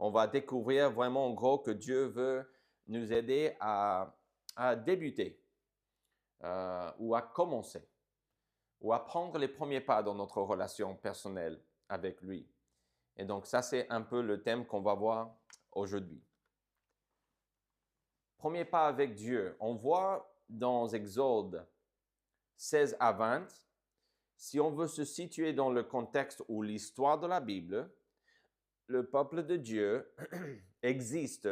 on va découvrir vraiment en gros que Dieu veut nous aider à débuter ou à commencer ou à prendre les premiers pas dans notre relation personnelle avec lui. Et donc ça, c'est un peu le thème qu'on va voir aujourd'hui. Premier pas avec Dieu. On voit dans Exode 16 à 20, si on veut se situer dans le contexte ou l'histoire de la Bible, le peuple de Dieu existe.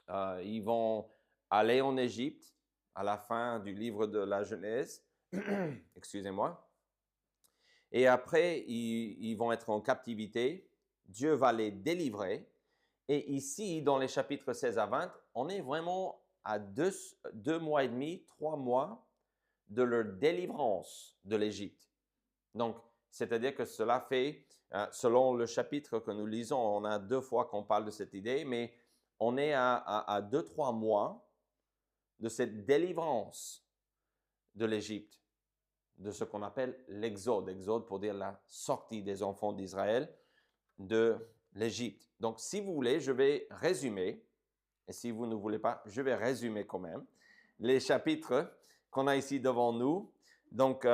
Ils vont aller en Égypte à la fin du livre de la Genèse. Excusez-moi. Et après, ils vont être en captivité. Dieu va les délivrer. Et ici, dans les chapitres 16 à 20, on est vraiment à 2 mois et demi, 3 mois de leur délivrance de l'Égypte. Donc, c'est-à-dire que cela fait, selon le chapitre que nous lisons, on a 2 fois qu'on parle de cette idée, mais on est à 2-3 mois de cette délivrance de l'Égypte, de ce qu'on appelle l'exode. Exode pour dire la sortie des enfants d'Israël de l'Égypte. Donc, si vous voulez, je vais résumer, et si vous ne voulez pas, je vais résumer quand même, les chapitres qu'on a ici devant nous. Donc,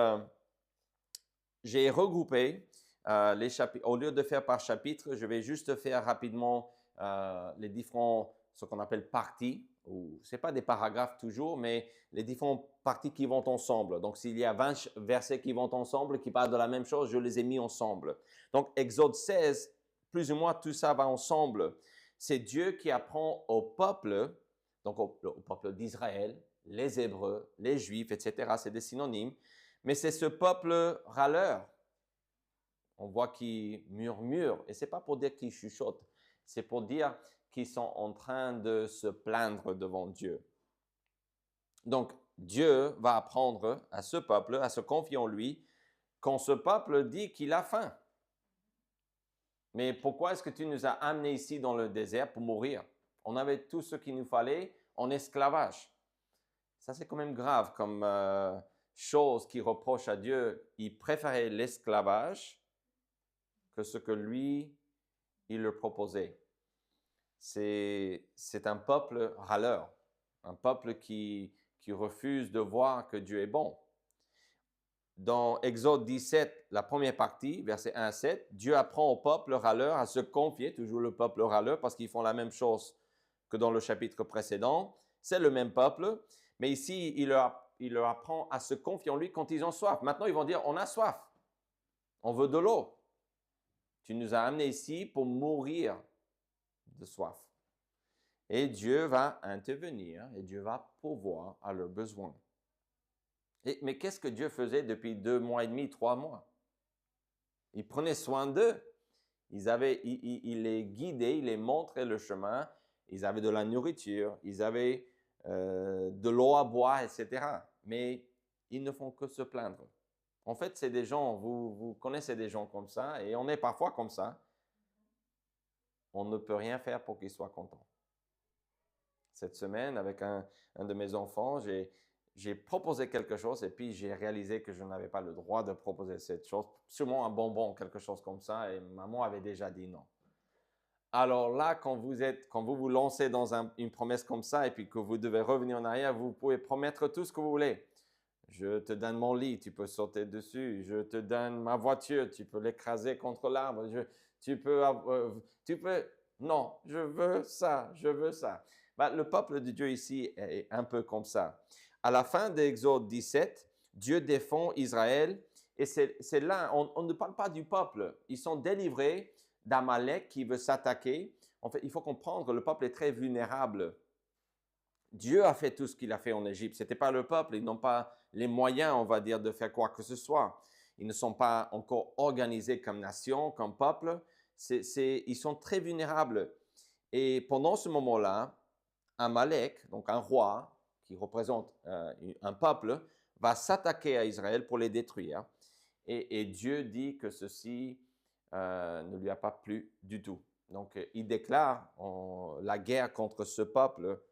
j'ai regroupé les chapitres. Au lieu de faire par chapitre, je vais juste faire rapidement les différents, ce qu'on appelle parties, ou c'est pas des paragraphes toujours, mais les différentes parties qui vont ensemble. Donc, s'il y a 20 versets qui vont ensemble, qui parlent de la même chose, je les ai mis ensemble. Donc, Exode 16, plus ou moins tout ça va ensemble. C'est Dieu qui apprend au peuple, donc au peuple d'Israël, les Hébreux, les Juifs, etc. C'est des synonymes. Mais c'est ce peuple râleur. On voit qu'ils murmurent. Et c'est pas pour dire qu'ils chuchotent. C'est pour dire qu'ils sont en train de se plaindre devant Dieu. Donc, Dieu va apprendre à ce peuple à se confier en lui quand ce peuple dit qu'il a faim. Mais pourquoi est-ce que tu nous as amenés ici dans le désert pour mourir? On avait tout ce qu'il nous fallait en esclavage. Ça, c'est quand même grave comme chose qui reproche à Dieu. Il préférait l'esclavage que ce que lui, il leur proposait. C'est un peuple râleur, un peuple qui refuse de voir que Dieu est bon. Dans Exode 17, la première partie, versets 1 à 7, Dieu apprend au peuple râleur à se confier, toujours le peuple râleur, parce qu'ils font la même chose que dans le chapitre précédent. C'est le même peuple, mais ici, il leur apprend à se confier en lui quand ils ont soif. Maintenant, ils vont dire, on a soif, on veut de l'eau. Tu nous as amenés ici pour mourir de soif. Et Dieu va intervenir et Dieu va pourvoir à leurs besoins. Mais qu'est-ce que Dieu faisait depuis 2 mois et demi, 3 mois? Il prenait soin d'eux. Il les guidait, il les montrait le chemin. Ils avaient de la nourriture, ils avaient de l'eau à boire, etc. Mais ils ne font que se plaindre. En fait, c'est des gens, vous connaissez des gens comme ça, et on est parfois comme ça. On ne peut rien faire pour qu'ils soient contents. Cette semaine, avec un de mes enfants, j'ai proposé quelque chose et puis j'ai réalisé que je n'avais pas le droit de proposer cette chose, sûrement un bonbon, quelque chose comme ça, et maman avait déjà dit non. Alors là, quand vous lancez dans une promesse comme ça et puis que vous devez revenir en arrière, vous pouvez promettre tout ce que vous voulez. Je te donne mon lit, tu peux sauter dessus. Je te donne ma voiture, tu peux l'écraser contre l'arbre. Tu peux, non, je veux ça, je veux ça. Le peuple de Dieu ici est un peu comme ça. À la fin d'Exode 17, Dieu défend Israël et c'est là, on ne parle pas du peuple. Ils sont délivrés d'Amalek qui veut s'attaquer. En fait, il faut comprendre, le peuple est très vulnérable. Dieu a fait tout ce qu'il a fait en Égypte. C'était pas le peuple. Ils n'ont pas les moyens, on va dire, de faire quoi que ce soit. Ils ne sont pas encore organisés comme nation, comme peuple. Ils sont très vulnérables. Et pendant ce moment-là, Amalek, donc un roi qui représente un peuple, va s'attaquer à Israël pour les détruire. Et Dieu dit que ceci ne lui a pas plu du tout. Donc, il déclare la guerre contre ce peuple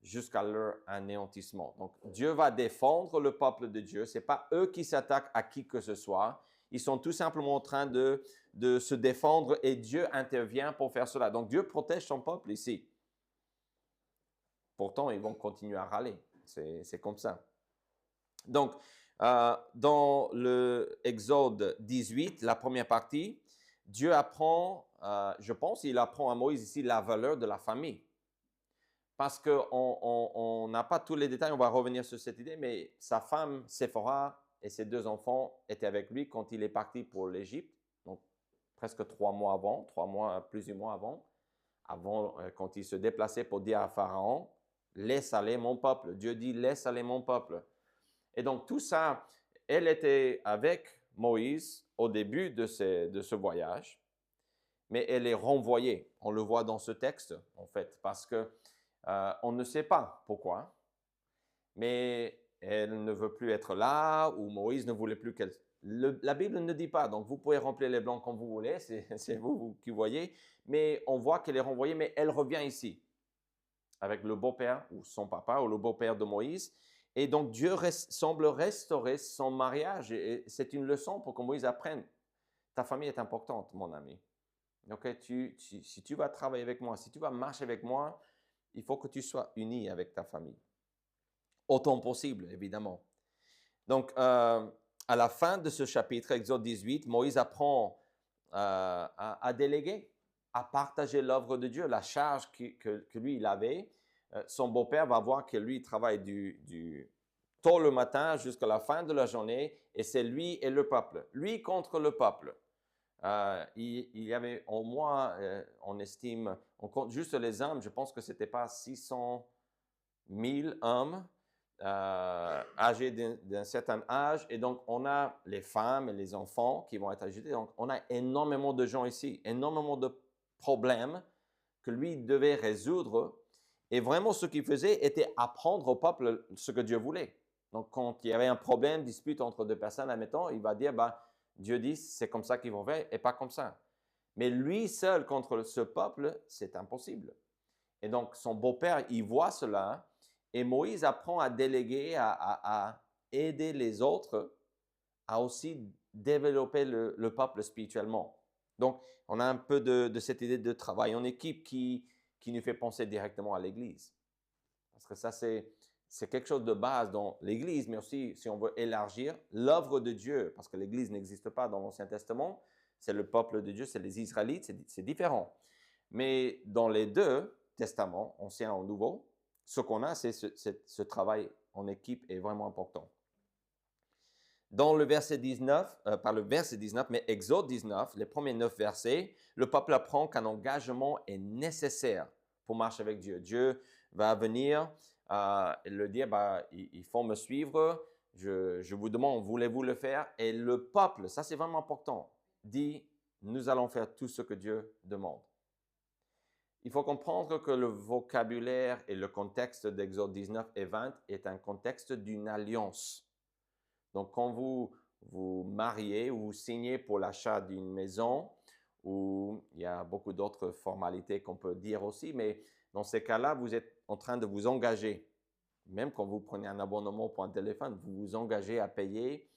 jusqu'à leur anéantissement. Donc, Dieu va défendre le peuple de Dieu. C'est pas eux qui s'attaquent à qui que ce soit. Ils sont tout simplement en train de se défendre et Dieu intervient pour faire cela. Donc Dieu protège son peuple ici. Pourtant, ils vont continuer à râler. C'est comme ça. Donc, dans le Exode 18, la première partie, Dieu apprend, je pense, il apprend à Moïse ici la valeur de la famille. Parce qu'on n'a pas tous les détails, on va revenir sur cette idée, mais sa femme, Séphora, et ses 2 enfants étaient avec lui quand il est parti pour l'Égypte, donc presque 3 mois avant, 3 mois, plusieurs mois avant quand il se déplaçait pour dire à Pharaon, « Laisse aller mon peuple ». Dieu dit « Laisse aller mon peuple ». Et donc tout ça, elle était avec Moïse au début de ce voyage, mais elle est renvoyée. On le voit dans ce texte, en fait, parce que on ne sait pas pourquoi, mais elle ne veut plus être là, ou Moïse ne voulait plus qu'elle... La Bible ne dit pas, donc vous pouvez remplir les blancs comme vous voulez, c'est vous qui voyez, mais on voit qu'elle est renvoyée, mais elle revient ici, avec le beau-père, ou son papa, ou le beau-père de Moïse, et donc Dieu semble restaurer son mariage, et c'est une leçon pour que Moïse apprenne. Ta famille est importante, mon ami. Donc, si tu vas travailler avec moi, si tu vas marcher avec moi, il faut que tu sois uni avec ta famille. Autant possible, évidemment. Donc, à la fin de ce chapitre, Exode 18, Moïse apprend à déléguer, à partager l'œuvre de Dieu, la charge que lui, il avait. Son beau-père va voir que lui, il travaille du tôt le matin jusqu'à la fin de la journée, et c'est lui et le peuple. Lui contre le peuple. Il y avait au moins, on estime, on compte juste les hommes, je pense que ce n'était pas 600 000 hommes âgés d'un certain âge. Et donc, on a les femmes et les enfants qui vont être ajoutés. Donc, on a énormément de gens ici, énormément de problèmes que lui devait résoudre. Et vraiment, ce qu'il faisait était apprendre au peuple ce que Dieu voulait. Donc, quand il y avait un problème, dispute entre 2 personnes, admettons, il va dire, Dieu dit, c'est comme ça qu'ils vont faire et pas comme ça. Mais lui seul contre ce peuple, c'est impossible. Et donc, son beau-père, il voit cela, et Moïse apprend à déléguer, à aider les autres à aussi développer le peuple spirituellement. Donc, on a un peu de cette idée de travail en équipe qui nous fait penser directement à l'Église. Parce que ça, c'est quelque chose de base dans l'Église, mais aussi, si on veut élargir, l'œuvre de Dieu, parce que l'Église n'existe pas dans l'Ancien Testament, c'est le peuple de Dieu, c'est les Israélites, c'est différent. Mais dans les 2 testaments, Ancien et Nouveau, ce qu'on a, c'est ce travail en équipe est vraiment important. Dans le verset 19, pas le verset 19, mais Exode 19, les premiers 9 versets, le peuple apprend qu'un engagement est nécessaire pour marcher avec Dieu. Dieu va venir le dire, il faut me suivre, je vous demande, voulez-vous le faire? Et le peuple, ça c'est vraiment important, dit, nous allons faire tout ce que Dieu demande. Il faut comprendre que le vocabulaire et le contexte d'Exode 19 et 20 est un contexte d'une alliance. Donc, quand vous vous mariez ou vous signez pour l'achat d'une maison, ou il y a beaucoup d'autres formalités qu'on peut dire aussi, mais dans ces cas-là, vous êtes en train de vous engager. Même quand vous prenez un abonnement pour un téléphone, vous vous engagez à payer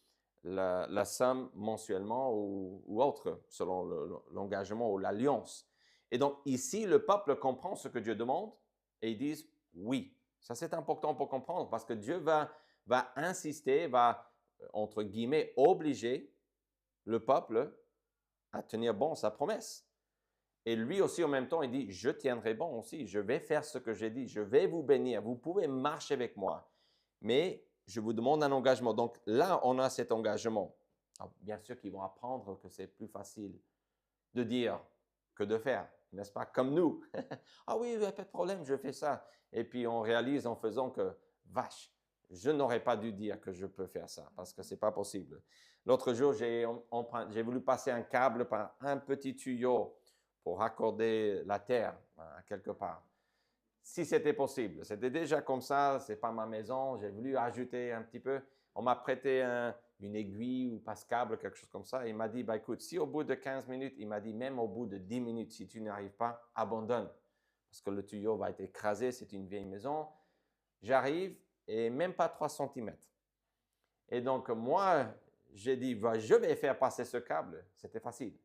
la somme mensuellement ou autre, selon l'engagement ou l'alliance. Et donc, ici, le peuple comprend ce que Dieu demande et ils disent oui. Ça, c'est important pour comprendre parce que Dieu va insister, va, entre guillemets, obliger le peuple à tenir bon sa promesse. Et lui aussi, en même temps, il dit, je tiendrai bon aussi, je vais faire ce que j'ai dit, je vais vous bénir, vous pouvez marcher avec moi, mais je vous demande un engagement. Donc là, on a cet engagement. Alors, bien sûr qu'ils vont apprendre que c'est plus facile de dire que de faire, n'est-ce pas? Comme nous. Ah oui, pas de problème, je fais ça. Et puis on réalise en faisant que, vache, je n'aurais pas dû dire que je peux faire ça parce que ce n'est pas possible. L'autre jour, j'ai voulu passer un câble par un petit tuyau pour raccorder la terre quelque part. Si c'était possible, c'était déjà comme ça, c'est pas ma maison, j'ai voulu ajouter un petit peu. On m'a prêté une aiguille ou passe-câble, quelque chose comme ça. Il m'a dit, écoute, si au bout de 15 minutes, il m'a dit, même au bout de 10 minutes, si tu n'arrives pas, abandonne. Parce que le tuyau va être écrasé, c'est une vieille maison. J'arrive et même pas 3 cm. Et donc, moi, j'ai dit, je vais faire passer ce câble. C'était facile.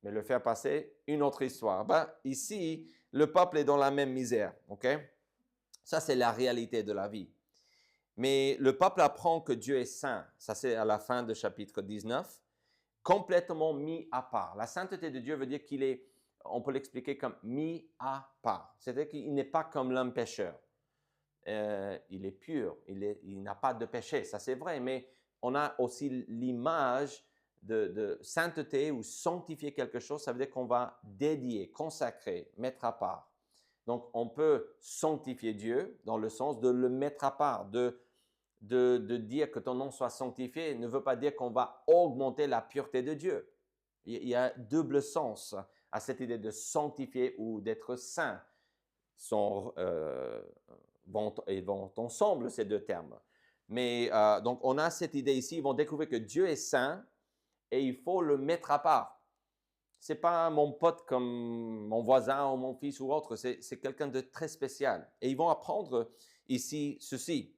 Mais le faire passer, une autre histoire. Ici, le peuple est dans la même misère. OK? Ça, c'est la réalité de la vie. Mais le peuple apprend que Dieu est saint. Ça, c'est à la fin de chapitre 19. Complètement mis à part. La sainteté de Dieu veut dire qu'il est, on peut l'expliquer comme mis à part. C'est-à-dire qu'il n'est pas comme l'homme pécheur. Il est pur, il n'a pas de péché, ça c'est vrai, mais on a aussi l'image de sainteté ou sanctifier quelque chose, ça veut dire qu'on va dédier, consacrer, mettre à part. Donc on peut sanctifier Dieu dans le sens de le mettre à part, de dire que ton nom soit sanctifié ne veut pas dire qu'on va augmenter la pureté de Dieu. Il y a double sens à cette idée de sanctifier ou d'être saint. Vont ensemble ces deux termes. Mais donc on a cette idée ici, ils vont découvrir que Dieu est saint et il faut le mettre à part. C'est pas mon pote comme mon voisin ou mon fils ou autre, c'est quelqu'un de très spécial. Et ils vont apprendre ici ceci.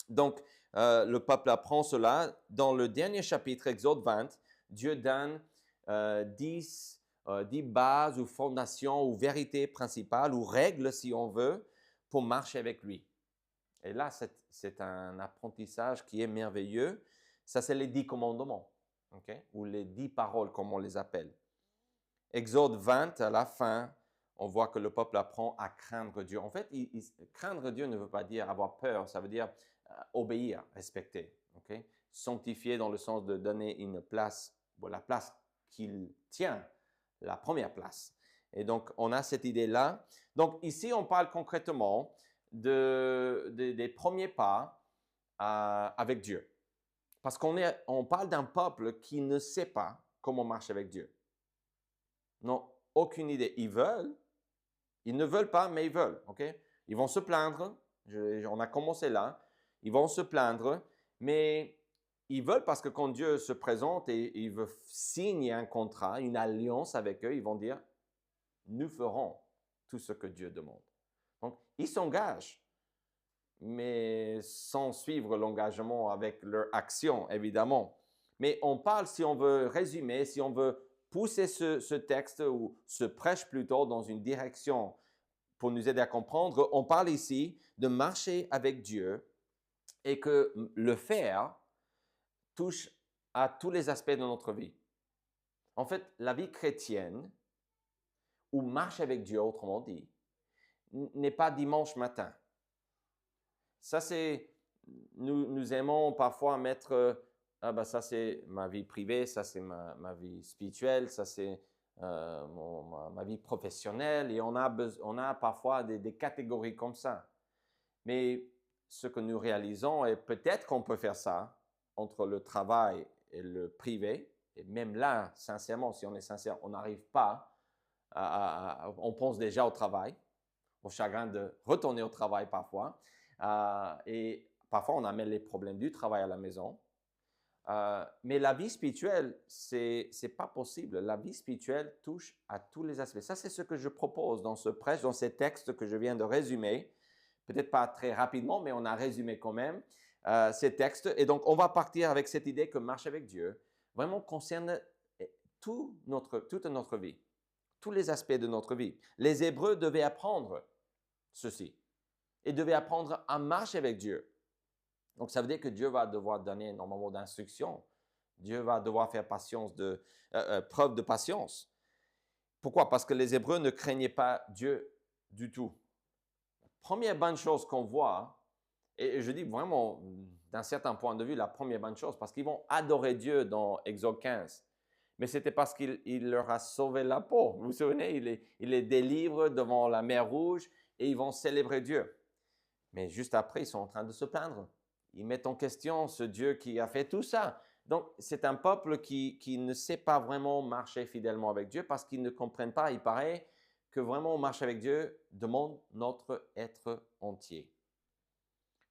Donc le peuple apprend cela. Dans le dernier chapitre, Exode 20, Dieu donne 10 bases ou fondations ou vérités principales ou règles, si on veut, pour marcher avec lui. Et là, c'est un apprentissage qui est merveilleux. Ça, c'est les 10 commandements, okay? Ou les 10 paroles, comme on les appelle. Exode 20, à la fin, on voit que le peuple apprend à craindre Dieu. En fait, craindre Dieu ne veut pas dire avoir peur, ça veut dire obéir, respecter. Okay? Sanctifier dans le sens de donner une place, la place qu'il tient, la première place. Et donc, on a cette idée-là. Donc, ici, on parle concrètement des premiers pas avec Dieu. Parce on parle d'un peuple qui ne sait pas comment marcher avec Dieu. Non, aucune idée. Ils ne veulent pas, mais ils veulent. Okay? Ils vont se plaindre. On a commencé là. Ils vont se plaindre, mais ils veulent parce que quand Dieu se présente et il veut signer un contrat, une alliance avec eux, ils vont dire, nous ferons tout ce que Dieu demande. Donc, ils s'engagent, mais sans suivre l'engagement avec leur action, évidemment. Mais on parle, si on veut résumer, si on veut pousser ce texte ou ce prêche plutôt dans une direction pour nous aider à comprendre, on parle ici de marcher avec Dieu et que le faire touche à tous les aspects de notre vie. En fait, la vie chrétienne, ou marche avec Dieu, autrement dit, n'est pas dimanche matin. Ça, c'est, nous aimons parfois mettre, ça c'est ma vie privée, ça c'est ma vie spirituelle, ça c'est ma vie professionnelle, et on a parfois des catégories comme ça. Mais ce que nous réalisons, et peut-être qu'on peut faire ça entre le travail et le privé, et même là, sincèrement, si on est sincère, on n'arrive pas on pense déjà au travail, au chagrin de retourner au travail parfois. Et parfois, on amène les problèmes du travail à la maison. Mais la vie spirituelle, c'est pas possible. La vie spirituelle touche à tous les aspects. Ça, c'est ce que je propose dans ce prêche, dans ces textes que je viens de résumer. Peut-être pas très rapidement, mais on a résumé quand même ces textes. Et donc, on va partir avec cette idée que marcher avec Dieu vraiment concerne toute notre vie. Tous les aspects de notre vie. Les Hébreux devaient apprendre ceci et devaient apprendre à marcher avec Dieu. Donc, ça veut dire que Dieu va devoir donner énormément d'instructions. Dieu va devoir faire preuve de patience. Pourquoi? Parce que les Hébreux ne craignaient pas Dieu du tout. La première bonne chose qu'on voit, et je dis vraiment d'un certain point de vue, la première bonne chose, parce qu'ils vont adorer Dieu dans Exode 15. Mais c'était parce qu'il leur a sauvé la peau. Vous vous souvenez, il les délivre devant la mer Rouge et ils vont célébrer Dieu. Mais juste après, ils sont en train de se plaindre. Ils mettent en question ce Dieu qui a fait tout ça. Donc, c'est un peuple qui ne sait pas vraiment marcher fidèlement avec Dieu parce qu'ils ne comprennent pas, il paraît, que vraiment marcher avec Dieu demande notre être entier.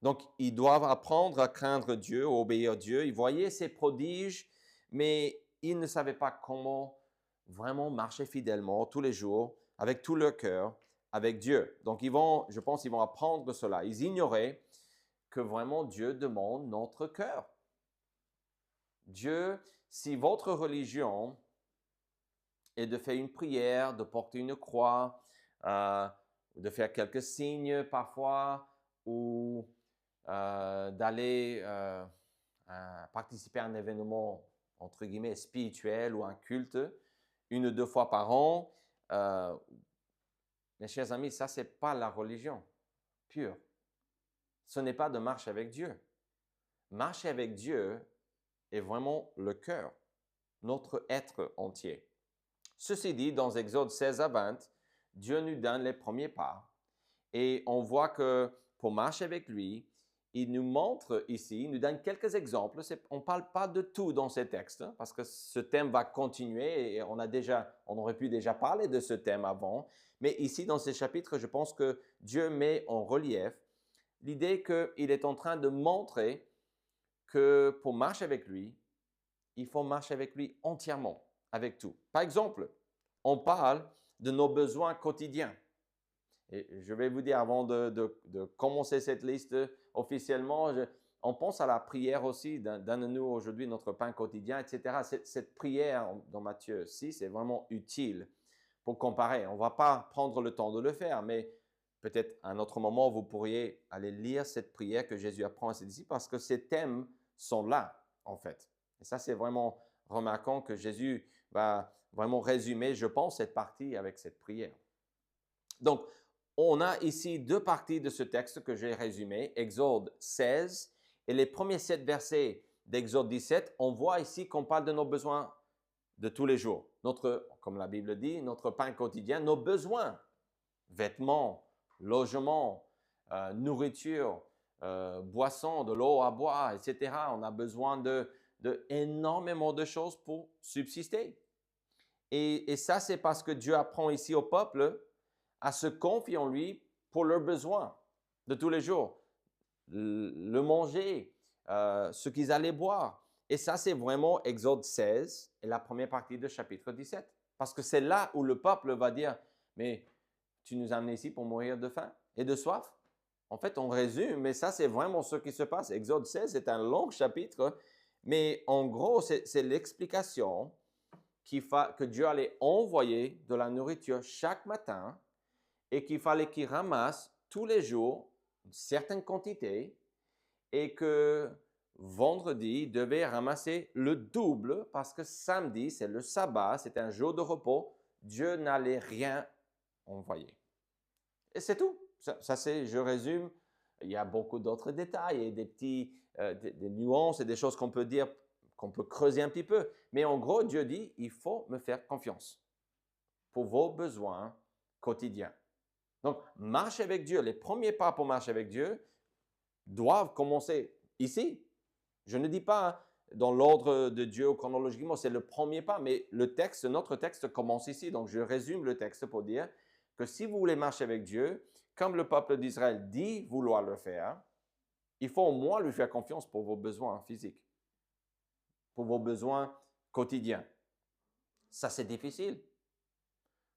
Donc, ils doivent apprendre à craindre Dieu, à obéir à Dieu. Ils voyaient ses prodiges, mais ils ne savaient pas comment vraiment marcher fidèlement tous les jours, avec tout leur cœur, avec Dieu. Donc, je pense qu'ils vont apprendre cela. Ils ignoraient que vraiment Dieu demande notre cœur. Dieu, si votre religion est de faire une prière, de porter une croix, de faire quelques signes parfois, ou d'aller participer à un événement, entre guillemets, spirituel ou un culte, une ou deux fois par an, mes chers amis, ça, ce n'est pas la religion pure. Ce n'est pas de marcher avec Dieu. Marcher avec Dieu est vraiment le cœur, notre être entier. Ceci dit, dans Exode 16 à 20, Dieu nous donne les premiers pas et on voit que pour marcher avec lui, il nous montre ici, il nous donne quelques exemples. On ne parle pas de tout dans ces textes hein, parce que ce thème va continuer et on aurait pu déjà parler de ce thème avant. Mais ici, dans ces chapitres, je pense que Dieu met en relief l'idée qu'il est en train de montrer que pour marcher avec lui, il faut marcher avec lui entièrement, avec tout. Par exemple, on parle de nos besoins quotidiens. Et je vais vous dire, avant de commencer cette liste officiellement, on pense à la prière aussi. Donne-nous aujourd'hui notre pain quotidien, etc. Cette prière dans Matthieu 6 est vraiment utile pour comparer. On ne va pas prendre le temps de le faire, mais peut-être à un autre moment, vous pourriez aller lire cette prière que Jésus apprend à ses disciples parce que ces thèmes sont là, en fait. Et ça, c'est vraiment remarquant que Jésus va vraiment résumer, je pense, cette partie avec cette prière. Donc, on a ici deux parties de ce texte que j'ai résumé, Exode 16 et les premiers 7 versets d'Exode 17. On voit ici qu'on parle de nos besoins de tous les jours. Comme la Bible dit, notre pain quotidien, nos besoins, vêtements, logement, nourriture, boissons, de l'eau à boire, etc. On a besoin de énormément de choses pour subsister. Et ça, c'est parce que Dieu apprend ici au peuple à se confier en lui pour leurs besoins de tous les jours. Le manger, ce qu'ils allaient boire. Et ça, c'est vraiment Exode 16 et la première partie de chapitre 17. Parce que c'est là où le peuple va dire, mais tu nous as amenés ici pour mourir de faim et de soif. En fait, on résume, mais ça, c'est vraiment ce qui se passe. Exode 16 est un long chapitre, mais en gros, c'est l'explication que Dieu allait envoyer de la nourriture chaque matin et qu'il fallait qu'il ramasse tous les jours une certaine quantité et que vendredi, il devait ramasser le double parce que samedi, c'est le sabbat, c'est un jour de repos. Dieu n'allait rien envoyer. Et c'est tout. Ça c'est, je résume. Il y a beaucoup d'autres détails et des nuances et des choses qu'on peut dire, qu'on peut creuser un petit peu. Mais en gros, Dieu dit, il faut me faire confiance pour vos besoins quotidiens. Donc, marcher avec Dieu, les premiers pas pour marcher avec Dieu doivent commencer ici. Je ne dis pas dans l'ordre de Dieu ou chronologiquement, c'est le premier pas, mais notre texte commence ici. Donc, je résume le texte pour dire que si vous voulez marcher avec Dieu, comme le peuple d'Israël dit vouloir le faire, il faut au moins lui faire confiance pour vos besoins physiques, pour vos besoins quotidiens. Ça, c'est difficile.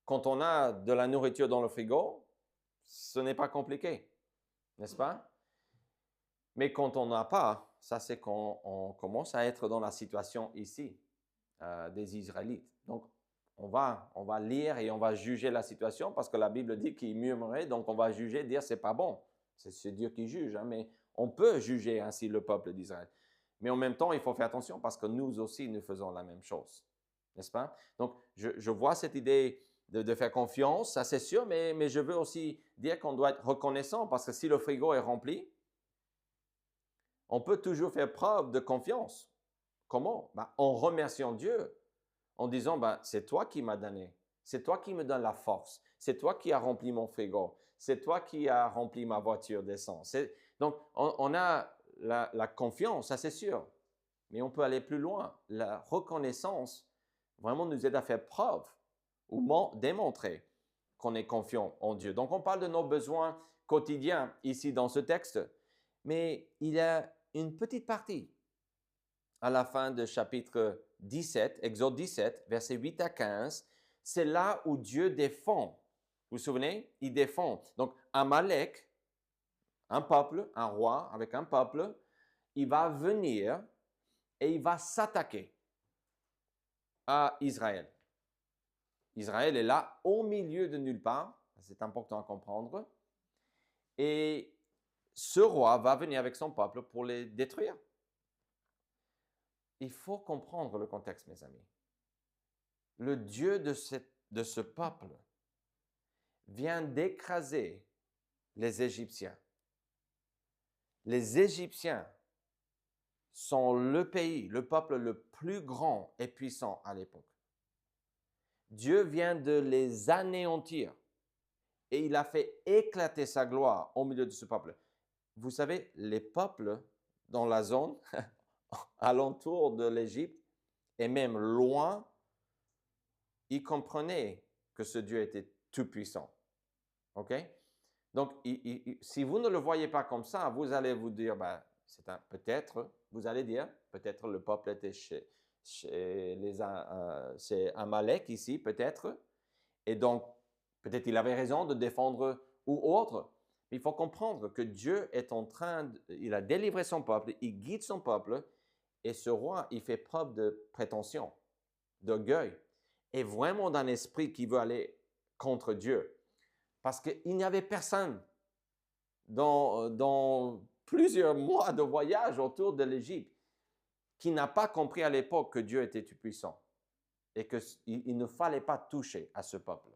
Quand on a de la nourriture dans le frigo, ce n'est pas compliqué, n'est-ce pas? Mais quand on n'a pas, ça c'est quand on commence à être dans la situation ici des Israélites. Donc, on va lire et on va juger la situation parce que la Bible dit qu'ils murmuraient, donc on va juger, dire c'est pas bon. C'est Dieu qui juge, hein, mais on peut juger ainsi le peuple d'Israël. Mais en même temps, il faut faire attention parce que nous aussi, nous faisons la même chose, n'est-ce pas? Donc, je vois cette idée de faire confiance, ça c'est sûr, mais je veux aussi dire qu'on doit être reconnaissant parce que si le frigo est rempli, on peut toujours faire preuve de confiance. Comment? En remerciant Dieu, en disant, c'est toi qui m'as donné, c'est toi qui me donne la force, c'est toi qui as rempli mon frigo, c'est toi qui as rempli ma voiture d'essence. Donc, on a la confiance, ça c'est sûr, mais on peut aller plus loin. La reconnaissance vraiment nous aide à faire preuve ou démontrer qu'on est confiant en Dieu. Donc, on parle de nos besoins quotidiens ici dans ce texte, mais il y a une petite partie à la fin de chapitre 17, Exode 17, versets 8 à 15. C'est là où Dieu défend. Vous vous souvenez? Il défend. Donc, Amalek, un peuple, un roi avec un peuple, il va venir et il va s'attaquer à Israël. Israël est là, au milieu de nulle part. C'est important à comprendre. Et ce roi va venir avec son peuple pour les détruire. Il faut comprendre le contexte, mes amis. Le Dieu de ce peuple vient d'écraser les Égyptiens. Les Égyptiens sont le pays, le peuple le plus grand et puissant à l'époque. Dieu vient de les anéantir et il a fait éclater sa gloire au milieu de ce peuple. Vous savez, les peuples dans la zone alentour de l'Égypte et même loin, ils comprenaient que ce Dieu était tout-puissant. OK? Donc, si vous ne le voyez pas comme ça, vous allez vous dire, ben, peut-être, vous allez dire, peut-être le peuple était chez Amalek ici, peut-être. Et donc, peut-être il avait raison de défendre ou autre. Mais il faut comprendre que Dieu est en train, il a délivré son peuple, il guide son peuple, et ce roi, il fait preuve de prétention, d'orgueil, et vraiment d'un esprit qui veut aller contre Dieu. Parce qu'il n'y avait personne dans plusieurs mois de voyage autour de l'Égypte qui n'a pas compris à l'époque que Dieu était tout-puissant et qu'il ne fallait pas toucher à ce peuple.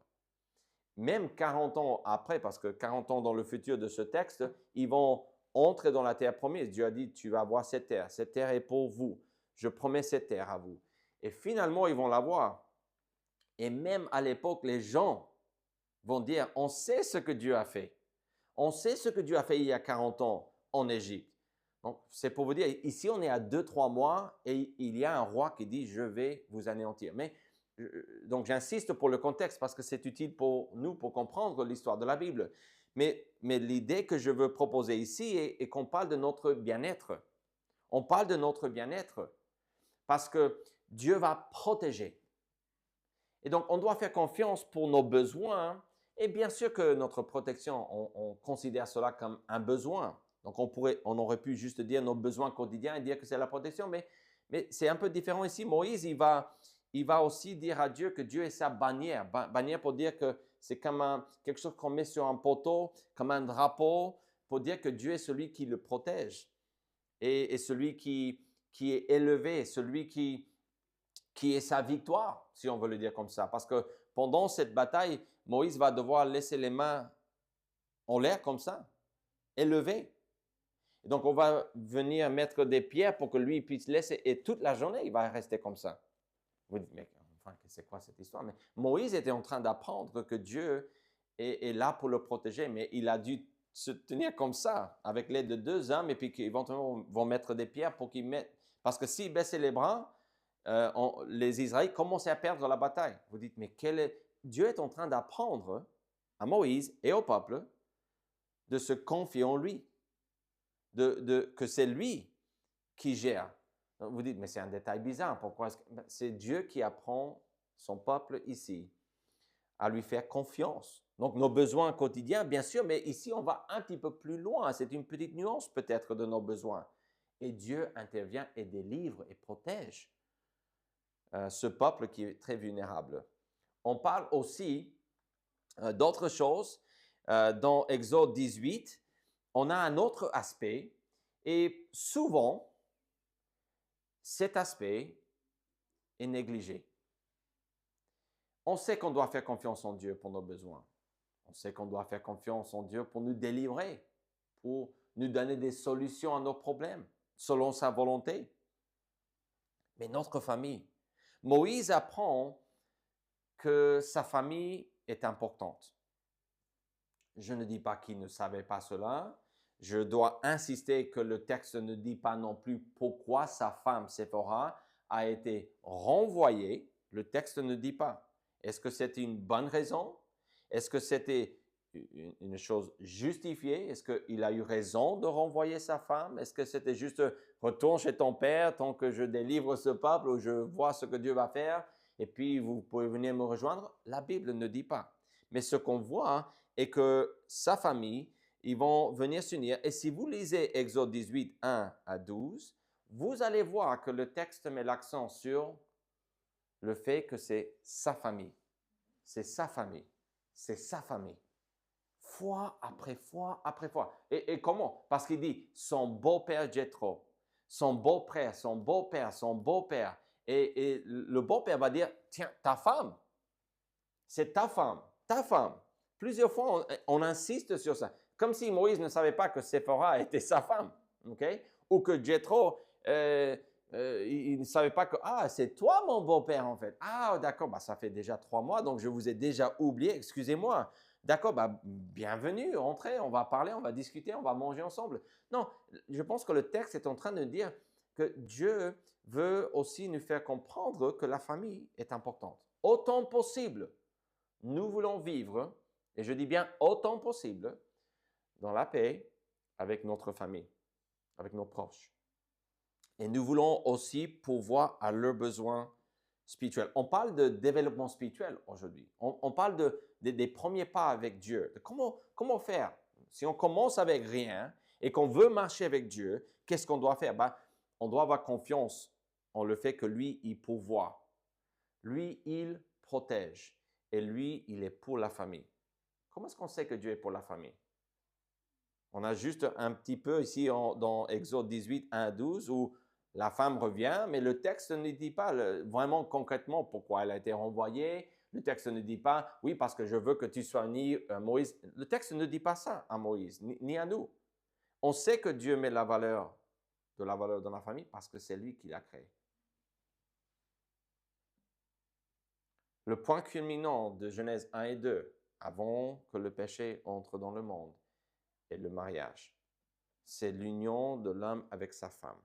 Même 40 ans après, parce que 40 ans dans le futur de ce texte, ils vont entrer dans la terre promise. Dieu a dit, tu vas voir cette terre est pour vous. Je promets cette terre à vous. Et finalement, ils vont la voir. Et même à l'époque, les gens vont dire, on sait ce que Dieu a fait. On sait ce que Dieu a fait il y a 40 ans en Égypte. Donc, c'est pour vous dire, ici, on est à 2-3 mois et il y a un roi qui dit, je vais vous anéantir. Mais, donc, j'insiste pour le contexte parce que c'est utile pour nous pour comprendre l'histoire de la Bible. Mais l'idée que je veux proposer ici est qu'on parle de notre bien-être. On parle de notre bien-être parce que Dieu va protéger. Et donc, on doit faire confiance pour nos besoins. Et bien sûr que notre protection, on considère cela comme un besoin. Donc, on aurait pu juste dire nos besoins quotidiens et dire que c'est la protection, mais c'est un peu différent ici. Moïse, il va aussi dire à Dieu que Dieu est sa bannière. Bannière pour dire que c'est comme quelque chose qu'on met sur un poteau, comme un drapeau, pour dire que Dieu est celui qui le protège et celui qui est élevé, celui qui est sa victoire, si on veut le dire comme ça. Parce que pendant cette bataille, Moïse va devoir laisser les mains en l'air comme ça, élevées. Et donc, on va venir mettre des pierres pour que lui puisse laisser, et toute la journée, il va rester comme ça. Vous dites, mais enfin, c'est quoi cette histoire? Mais Moïse était en train d'apprendre que Dieu est là pour le protéger, mais il a dû se tenir comme ça, avec l'aide de 2 hommes, et puis qu'éventuellement, vont mettre des pierres pour qu'ils mettent. Parce que s'il baissait les bras, les Israélites commençaient à perdre la bataille. Vous dites, mais Dieu est en train d'apprendre à Moïse et au peuple de se confier en lui, que c'est lui qui gère. Donc vous dites, mais c'est un détail bizarre. Pourquoi c'est Dieu qui apprend son peuple ici à lui faire confiance. Donc nos besoins quotidiens, bien sûr, mais ici on va un petit peu plus loin. C'est une petite nuance peut-être de nos besoins. Et Dieu intervient et délivre et protège ce peuple qui est très vulnérable. On parle aussi d'autres choses. Dans Exode 18, on a un autre aspect et souvent, cet aspect est négligé. On sait qu'on doit faire confiance en Dieu pour nos besoins. On sait qu'on doit faire confiance en Dieu pour nous délivrer, pour nous donner des solutions à nos problèmes, selon sa volonté. Mais notre famille, Moïse apprend que sa famille est importante. Je ne dis pas qu'il ne savait pas cela. Je dois insister que le texte ne dit pas non plus pourquoi sa femme Séphora a été renvoyée. Le texte ne dit pas. Est-ce que c'était une bonne raison? Est-ce que c'était une chose justifiée? Est-ce qu'il a eu raison de renvoyer sa femme? Est-ce que c'était juste retourne chez ton père tant que je délivre ce peuple ou je vois ce que Dieu va faire et puis vous pouvez venir me rejoindre? La Bible ne dit pas. Mais ce qu'on voit est que sa famille, ils vont venir s'unir. Et si vous lisez Exode 18, 1 à 12, vous allez voir que le texte met l'accent sur le fait que c'est sa famille. C'est sa famille. C'est sa famille. Fois après fois après fois. Et comment? Parce qu'il dit son beau-père Jéthro, son beau-frère, son beau-père, son beau-père. Et le beau-père va dire, tiens, ta femme, c'est ta femme, ta femme. Plusieurs fois, on insiste sur ça. Comme si Moïse ne savait pas que Séphora était sa femme. Okay? Ou que Jéthro, il ne savait pas que, ah, c'est toi mon beau-père en fait. Ah, d'accord, bah, ça fait déjà 3 mois, donc je vous ai déjà oublié, excusez-moi. D'accord, bah, bienvenue, entrez, on va parler, on va discuter, on va manger ensemble. Non, je pense que le texte est en train de dire que Dieu veut aussi nous faire comprendre que la famille est importante. Autant possible, nous voulons vivre, et je dis bien autant possible, dans la paix avec notre famille, avec nos proches. Et nous voulons aussi pourvoir à leurs besoins spirituels. On parle de développement spirituel aujourd'hui. On parle des premiers pas avec Dieu. De comment faire? Si on commence avec rien et qu'on veut marcher avec Dieu, qu'est-ce qu'on doit faire? Ben, on doit avoir confiance en le fait que lui, il pourvoit. Lui, il protège. Et lui, il est pour la famille. Comment est-ce qu'on sait que Dieu est pour la famille? On a juste un petit peu ici dans Exode 18, 1 à 12, où la femme revient, mais le texte ne dit pas vraiment concrètement pourquoi elle a été renvoyée. Le texte ne dit pas, oui, parce que je veux que tu sois ni Moïse. Le texte ne dit pas ça à Moïse, ni à nous. On sait que Dieu met la valeur dans la famille parce que c'est lui qui l'a créée. Le point culminant de Genèse 1 et 2, avant que le péché entre dans le monde, est le mariage. C'est l'union de l'homme avec sa femme.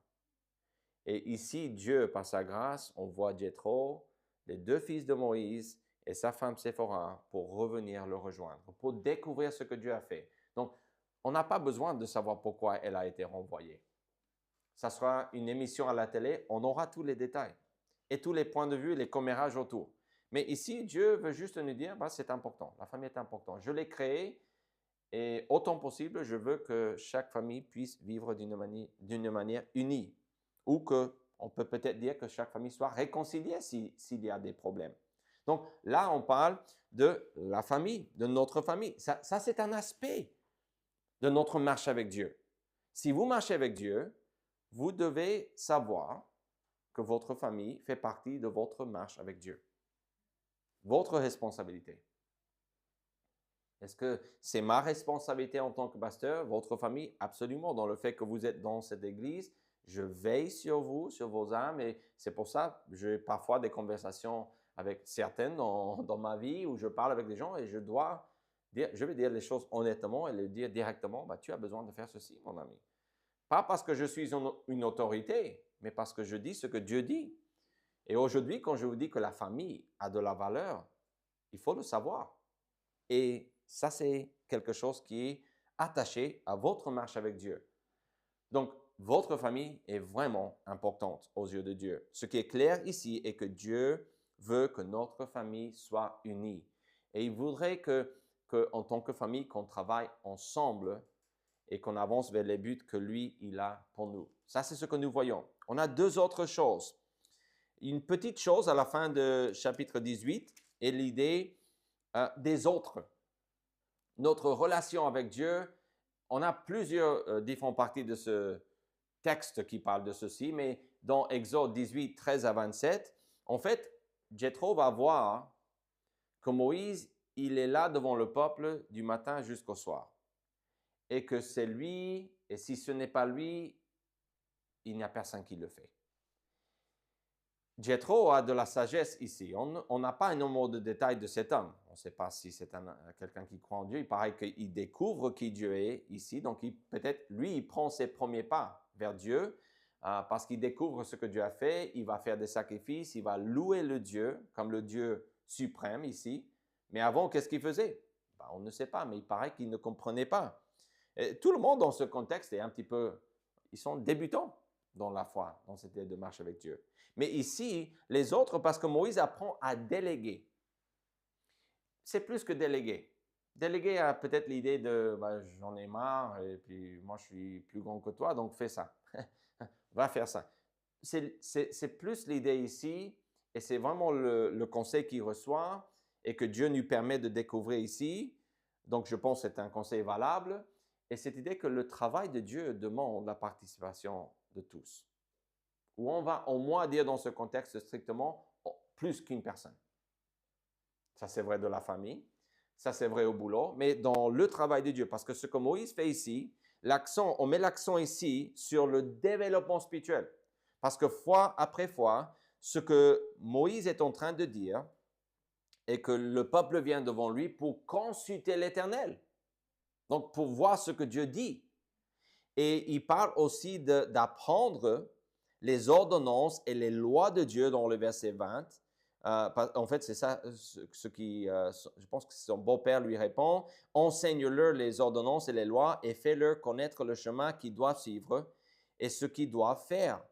Et ici, Dieu, par sa grâce, on voit Jéthro, les 2 fils de Moïse et sa femme Séphora pour revenir le rejoindre, pour découvrir ce que Dieu a fait. Donc, on n'a pas besoin de savoir pourquoi elle a été renvoyée. Ça sera une émission à la télé, on aura tous les détails et tous les points de vue, les commérages autour. Mais ici, Dieu veut juste nous dire, bah, c'est important, la famille est importante. Je l'ai créée et autant possible, je veux que chaque famille puisse vivre d'une manière unie. Ou qu'on peut peut-être dire que chaque famille soit réconciliée s'il y a des problèmes. Donc là, on parle de la famille, de notre famille. Ça c'est un aspect de notre marche avec Dieu. Si vous marchez avec Dieu, vous devez savoir que votre famille fait partie de votre marche avec Dieu. Votre responsabilité. Est-ce que c'est ma responsabilité en tant que pasteur, votre famille? Absolument. Dans le fait que vous êtes dans cette église, je veille sur vous, sur vos âmes, et c'est pour ça que j'ai parfois des conversations avec certaines dans ma vie où je parle avec des gens et je vais dire les choses honnêtement et les dire directement, bah, tu as besoin de faire ceci, mon ami. Pas parce que je suis une autorité, mais parce que je dis ce que Dieu dit. Et aujourd'hui, quand je vous dis que la famille a de la valeur, il faut le savoir. Et ça, c'est quelque chose qui est attaché à votre marche avec Dieu. Donc, votre famille est vraiment importante aux yeux de Dieu. Ce qui est clair ici est que Dieu veut que notre famille soit unie. Et il voudrait que en tant que famille, qu'on travaille ensemble et qu'on avance vers les buts que lui, il a pour nous. Ça, c'est ce que nous voyons. On a 2 autres choses. Une petite chose à la fin de chapitre 18 est l'idée des autres. Notre relation avec Dieu, on a plusieurs différentes parties de ce texte qui parle de ceci, mais dans Exode 18, 13 à 27, en fait, Jéthro va voir que Moïse, il est là devant le peuple du matin jusqu'au soir. Et que c'est lui, et si ce n'est pas lui, il n'y a personne qui le fait. Jéthro a de la sagesse ici. On n'a pas un nombre de détails de cet homme. On ne sait pas si c'est quelqu'un qui croit en Dieu. Il paraît qu'il découvre qui Dieu est ici. Donc, peut-être, lui, il prend ses premiers pas vers Dieu parce qu'il découvre ce que Dieu a fait. Il va faire des sacrifices. Il va louer le Dieu comme le Dieu suprême ici. Mais avant, qu'est-ce qu'il faisait? Ben, on ne sait pas, mais il paraît qu'il ne comprenait pas. Et tout le monde dans ce contexte est un petit peu... Ils sont débutants dans la foi, dans cette démarche avec Dieu. Mais ici, les autres, parce que Moïse apprend à déléguer. C'est plus que déléguer. Déléguer a peut-être l'idée de j'en ai marre et puis moi je suis plus grand que toi, donc fais ça. va faire ça. C'est plus l'idée ici, et c'est vraiment le conseil qu'il reçoit et que Dieu nous permet de découvrir ici. Donc, je pense que c'est un conseil valable. Et cette idée que le travail de Dieu demande la participation de tous. Ou on va au moins dire dans ce contexte strictement plus qu'une personne. Ça, c'est vrai de la famille. Ça, c'est vrai au boulot. Mais dans le travail de Dieu, parce que ce que Moïse fait ici, on met l'accent ici sur le développement spirituel. Parce que fois après fois, ce que Moïse est en train de dire est que le peuple vient devant lui pour consulter l'Éternel. Donc, pour voir ce que Dieu dit. Et il parle aussi d'apprendre les ordonnances et les lois de Dieu dans le verset 20. En fait, c'est ça ce qui, je pense que son beau-père lui répond. Enseigne-leur les ordonnances et les lois et fais-leur connaître le chemin qu'ils doivent suivre et ce qu'ils doivent faire.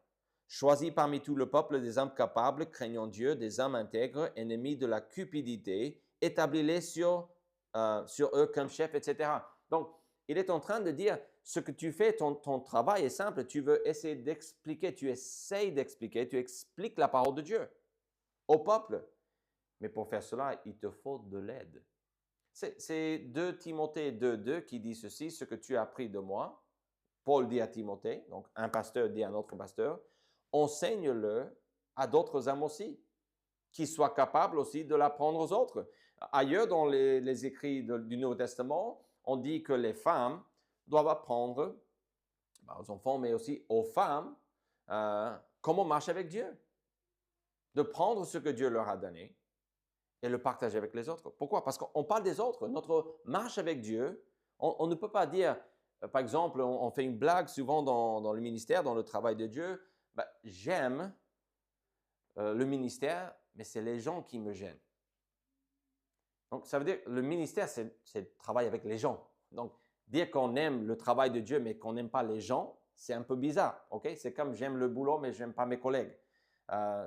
Choisis parmi tout le peuple des hommes capables, craignant Dieu, des hommes intègres, ennemis de la cupidité, établis-les sur eux comme chefs, etc. Donc, il est en train de dire, ce que tu fais, ton travail est simple, tu veux essayer d'expliquer, tu essayes d'expliquer, tu expliques la parole de Dieu au peuple. Mais pour faire cela, il te faut de l'aide. C'est 2 Timothée 2:2 qui dit ceci, ce que tu as appris de moi. Paul dit à Timothée, donc un pasteur dit à un autre pasteur, enseigne-le à d'autres hommes aussi, qui soient capables aussi de l'apprendre aux autres. Ailleurs dans les écrits du Nouveau Testament, on dit que les femmes doivent apprendre aux enfants, mais aussi aux femmes, comment marcher avec Dieu. De prendre ce que Dieu leur a donné et le partager avec les autres. Pourquoi? Parce qu'on parle des autres. Notre marche avec Dieu, on ne peut pas dire, par exemple, on fait une blague souvent dans le ministère, dans le travail de Dieu, j'aime le ministère, mais c'est les gens qui me gênent. Donc, ça veut dire que le ministère, c'est le travail avec les gens. Donc, dire qu'on aime le travail de Dieu, mais qu'on n'aime pas les gens, c'est un peu bizarre. Okay? C'est comme j'aime le boulot, mais je n'aime pas mes collègues.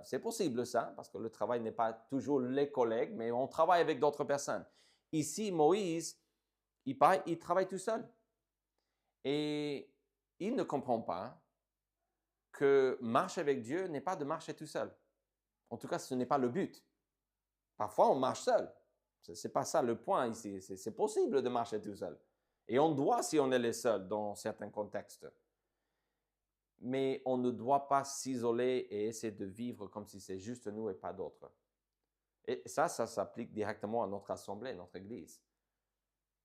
C'est possible ça, parce que le travail n'est pas toujours les collègues, mais on travaille avec d'autres personnes. Ici, Moïse, il travaille tout seul. Et il ne comprend pas que marcher avec Dieu n'est pas de marcher tout seul. En tout cas, ce n'est pas le but. Parfois, on marche seul. Ce n'est pas ça le point ici. C'est possible de marcher tout seul. Et on doit si on est les seuls dans certains contextes. Mais on ne doit pas s'isoler et essayer de vivre comme si c'est juste nous et pas d'autres. Et ça s'applique directement à notre assemblée, notre Église.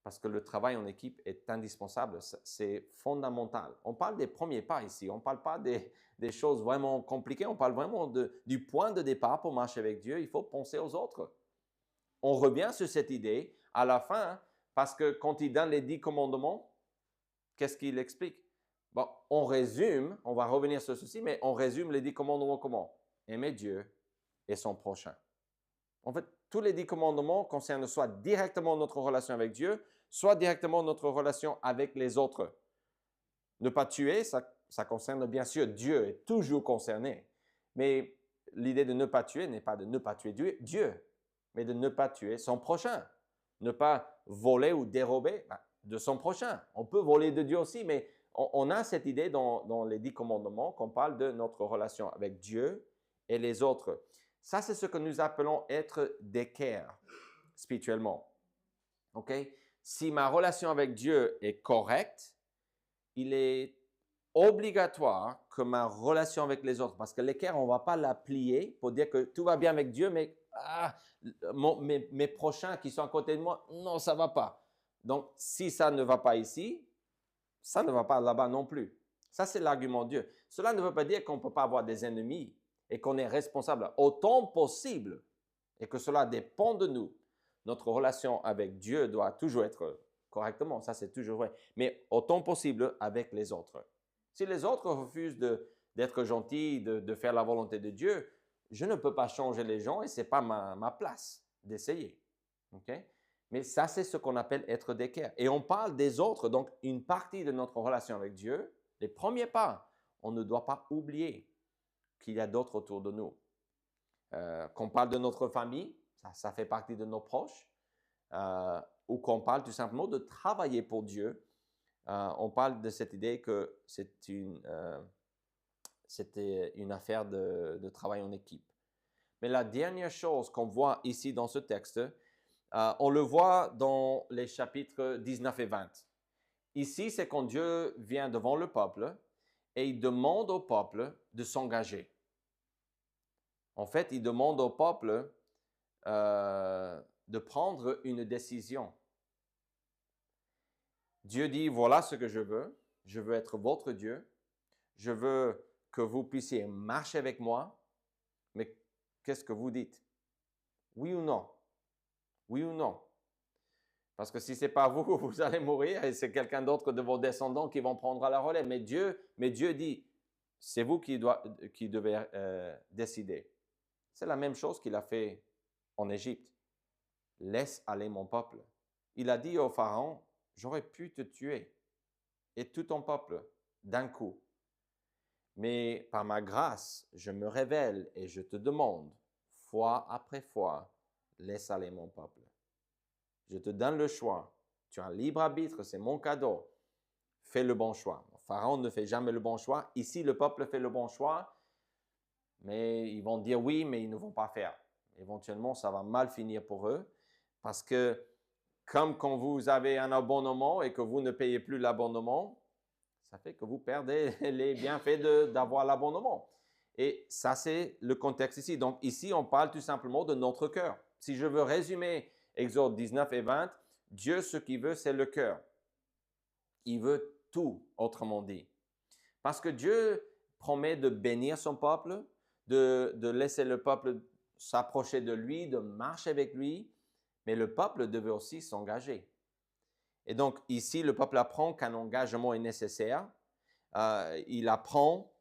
Parce que le travail en équipe est indispensable, c'est fondamental. On parle des premiers pas ici, on ne parle pas des choses vraiment compliquées, on parle vraiment du point de départ pour marcher avec Dieu, il faut penser aux autres. On revient sur cette idée à la fin, parce que quand il donne les 10 commandements, qu'est-ce qu'il explique? Bon, on résume, on va revenir sur ceci, mais on résume les 10 commandements comment? Aimer Dieu et son prochain. En fait, tous les 10 commandements concernent soit directement notre relation avec Dieu, soit directement notre relation avec les autres. Ne pas tuer, ça concerne bien sûr Dieu, est toujours concerné. Mais l'idée de ne pas tuer n'est pas de ne pas tuer Dieu, mais de ne pas tuer son prochain. Ne pas voler ou dérober de son prochain. On peut voler de Dieu aussi, mais on a cette idée dans les 10 commandements qu'on parle de notre relation avec Dieu et les autres. Ça, c'est ce que nous appelons être d'équerre spirituellement. OK? Si ma relation avec Dieu est correcte, il est obligatoire que ma relation avec les autres, parce que l'équerre, on ne va pas la plier pour dire que tout va bien avec Dieu, mais mes prochains qui sont à côté de moi, non, ça ne va pas. Donc, si ça ne va pas ici, ça ne va pas là-bas non plus. Ça, c'est l'argument de Dieu. Cela ne veut pas dire qu'on ne peut pas avoir des ennemis et qu'on est responsable autant possible et que cela dépend de nous. Notre relation avec Dieu doit toujours être correctement, ça c'est toujours vrai, mais autant possible avec les autres. Si les autres refusent d'être gentils, de faire la volonté de Dieu, je ne peux pas changer les gens et ce n'est pas ma place d'essayer. Okay? Mais ça, c'est ce qu'on appelle être d'équerre. Et on parle des autres, donc une partie de notre relation avec Dieu, les premiers pas, on ne doit pas oublier qu'il y a d'autres autour de nous. Qu'on parle de notre famille, ça fait partie de nos proches, ou qu'on parle tout simplement de travailler pour Dieu. On parle de cette idée que c'était une affaire de travail en équipe. Mais la dernière chose qu'on voit ici dans ce texte, on le voit dans les chapitres 19 et 20. Ici, c'est quand Dieu vient devant le peuple et il demande au peuple de s'engager. En fait, il demande au peuple de prendre une décision. Dieu dit, voilà ce que je veux être votre Dieu, je veux que vous puissiez marcher avec moi, mais qu'est-ce que vous dites? Oui ou non? Oui ou non? Parce que si ce n'est pas vous, vous allez mourir et c'est quelqu'un d'autre de vos descendants qui vont prendre la relève. Mais Dieu dit, c'est vous qui devez décider. C'est la même chose qu'il a fait en Égypte. Laisse aller mon peuple. Il a dit au Pharaon, j'aurais pu te tuer et tout ton peuple d'un coup. Mais par ma grâce, je me révèle et je te demande, fois après fois, laisse aller mon peuple. Je te donne le choix. Tu as un libre arbitre, c'est mon cadeau. Fais le bon choix. Pharaon ne fait jamais le bon choix. Ici, le peuple fait le bon choix, mais ils vont dire oui, mais ils ne vont pas faire. Éventuellement, ça va mal finir pour eux, parce que comme quand vous avez un abonnement et que vous ne payez plus l'abonnement, ça fait que vous perdez les bienfaits d'avoir l'abonnement. Et ça, c'est le contexte ici. Donc ici, on parle tout simplement de notre cœur. Si je veux résumer Exode 19 et 20, Dieu, ce qu'il veut, c'est le cœur. Il veut tout, autrement dit. Parce que Dieu promet de bénir son peuple, de laisser le peuple s'approcher de lui, de marcher avec lui, mais le peuple devait aussi s'engager. Et donc ici, le peuple apprend qu'un engagement est nécessaire. Il apprend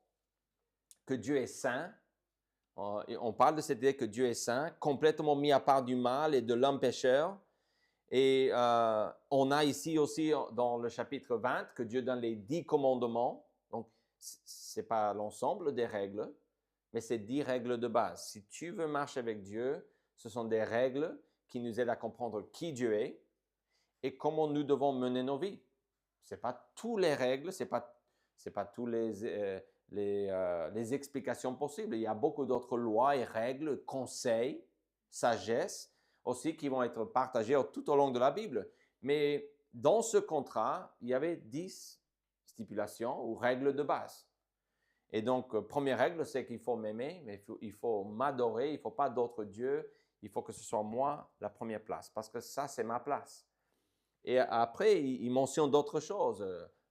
que Dieu est saint. On parle de cette idée que Dieu est saint, complètement mis à part du mal et de l'homme pécheur. Et on a ici aussi dans le chapitre 20 que Dieu donne les 10 commandements. Donc, ce n'est pas l'ensemble des règles, mais c'est 10 règles de base. Si tu veux marcher avec Dieu, ce sont des règles qui nous aident à comprendre qui Dieu est et comment nous devons mener nos vies. Ce n'est pas toutes les règles, ce n'est pas toutes les explications possibles. Il y a beaucoup d'autres lois et règles, conseils, sagesse aussi qui vont être partagés tout au long de la Bible. Mais dans ce contrat, il y avait 10 stipulations ou règles de base. Et donc, première règle, c'est qu'il faut m'aimer, mais il faut m'adorer, il ne faut pas d'autres dieux, il faut que ce soit moi la première place, parce que ça, c'est ma place. Et après, il mentionne d'autres choses.